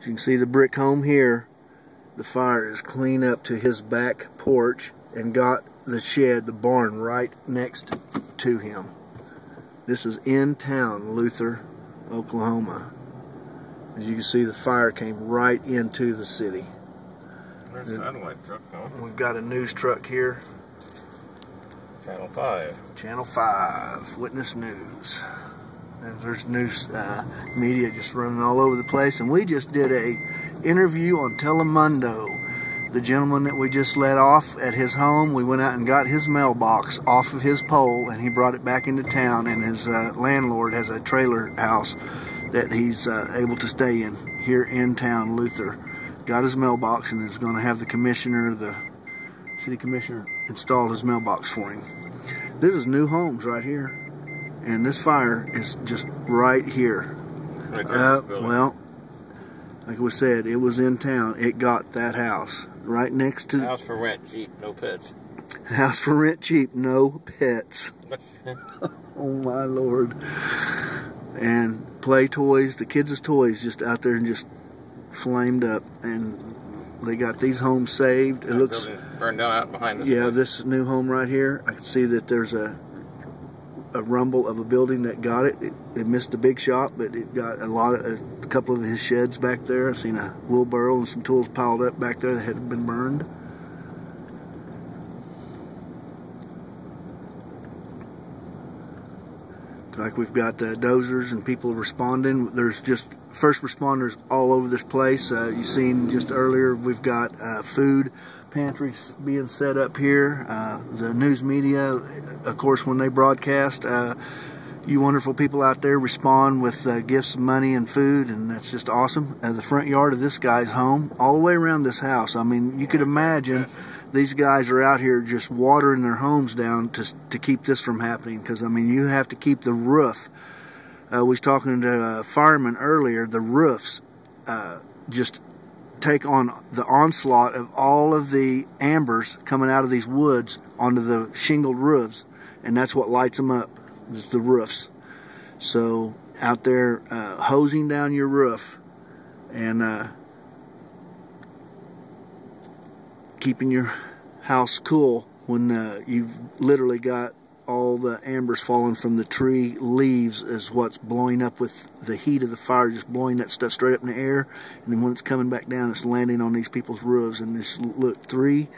As you can see the brick home here, the fire is clean up to his back porch and got the shed, the barn, right next to him. This is in town, Luther, Oklahoma. As you can see, the fire came right into the city. There's a satellite truck now. We've got a news truck here. Channel 5. Channel 5, Witness News. And there's news media just running all over the place. And we just did a interview on Telemundo. The gentleman that we just let off at his home, we went out and got his mailbox off of his pole, and he brought it back into town. And his landlord has a trailer house that he's able to stay in here in town. Luther got his mailbox and is going to have the commissioner, the city commissioner, install his mailbox for him. This is new homes right here, and this fire is just right here. Well, like we said, it was in town. It got that house right next to house for rent, cheap, no pets. House for rent, cheap, no pets. Oh my Lord! And play toys, the kids' toys, just out there and just flamed up, and they got these homes saved. It looks burned down out behind us. Yeah, this new home right here, I can see that there's a rumble of a building that got it. It missed the big shop, but it got a couple of his sheds back there. I've seen a wheelbarrow and some tools piled up back there that had been burned. Like we've got dozers and people responding. There's just first responders all over this place. You've seen just earlier, we've got food pantries being set up here. The news media, of course, when they broadcast, you wonderful people out there respond with gifts, money, and food, and that's just awesome. The front yard of this guy's home, all the way around this house. I mean, you could imagine these guys are out here just watering their homes down to keep this from happening, because, I mean, you have to keep the roof. We was talking to a fireman earlier. The roofs just take on the onslaught of all of the ambers coming out of these woods onto the shingled roofs, and that's what lights them up, is the roofs. So out there hosing down your roof and keeping your house cool when you've literally got all the ambers falling from the tree leaves is what's blowing up with the heat of the fire, just blowing that stuff straight up in the air, and then when it's coming back down, it's landing on these people's roofs. And this, look, 3,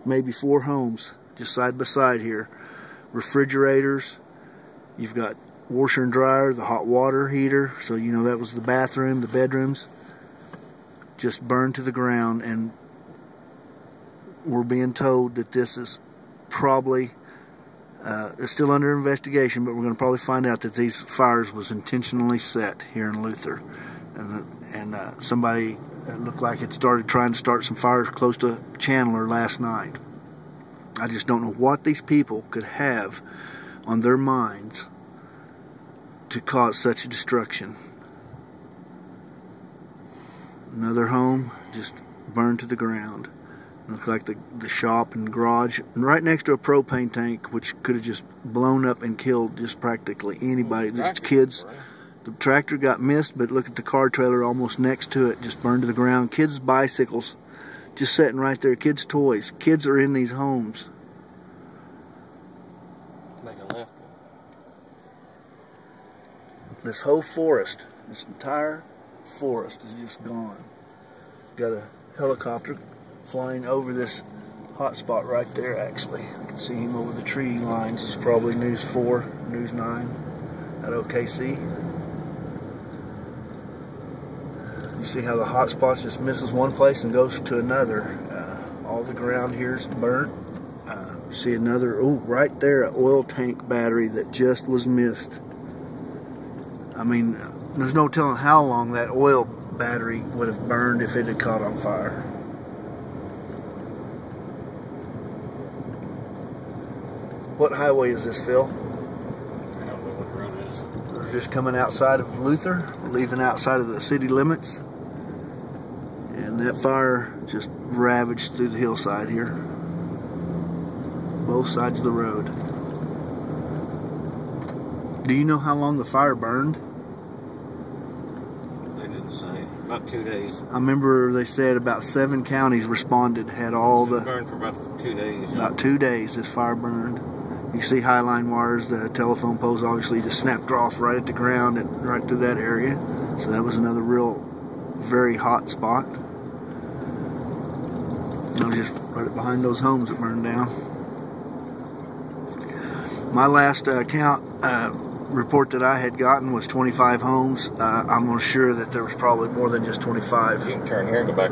maybe 4 homes just side by side here. Refrigerators, you've got washer and dryer, the hot water heater, so you know that was the bathroom, the bedrooms, just burned to the ground. And we're being told that this is probably it's still under investigation, but we're going to probably find out that these fires was intentionally set here in Luther, and somebody looked like it started trying to start some fires close to Chandler last night. I just don't know what these people could have on their minds to cause such a destruction. Another home just burned to the ground. Looks like the shop and garage, and right next to a propane tank, which could have just blown up and killed just practically anybody. The kids, the tractor got missed, but look at the car trailer almost next to it, just burned to the ground. Kids' bicycles just sitting right there. Kids' toys. Kids are in these homes. Make a left. This whole forest, this entire forest is just gone. Got a helicopter flying over this hot spot right there, actually. I can see him over the tree lines. It's probably News 4, News 9 at OKC. You see how the hot spots just misses one place and goes to another. All the ground here is burnt. See another, oh, right there, an oil tank battery that just was missed. I mean, there's no telling how long that oil battery would have burned if it had caught on fire. What highway is this, Phil? I don't know what road it is. We're just coming outside of Luther, leaving outside of the city limits. And that fire just ravaged through the hillside here. Both sides of the road. Do you know how long the fire burned? They They didn't say. About 2 days. I remember they said about 7 counties responded, had all the... Burned for about 2 days. About 2 days this fire burned. You see highline wires, the telephone poles obviously just snapped off right at the ground and right to that area. So that was another real, very hot spot. And I was just right behind those homes that burned down. My last report that I had gotten was 25 homes. I'm sure that there was probably more than just 25. You can turn here and go back.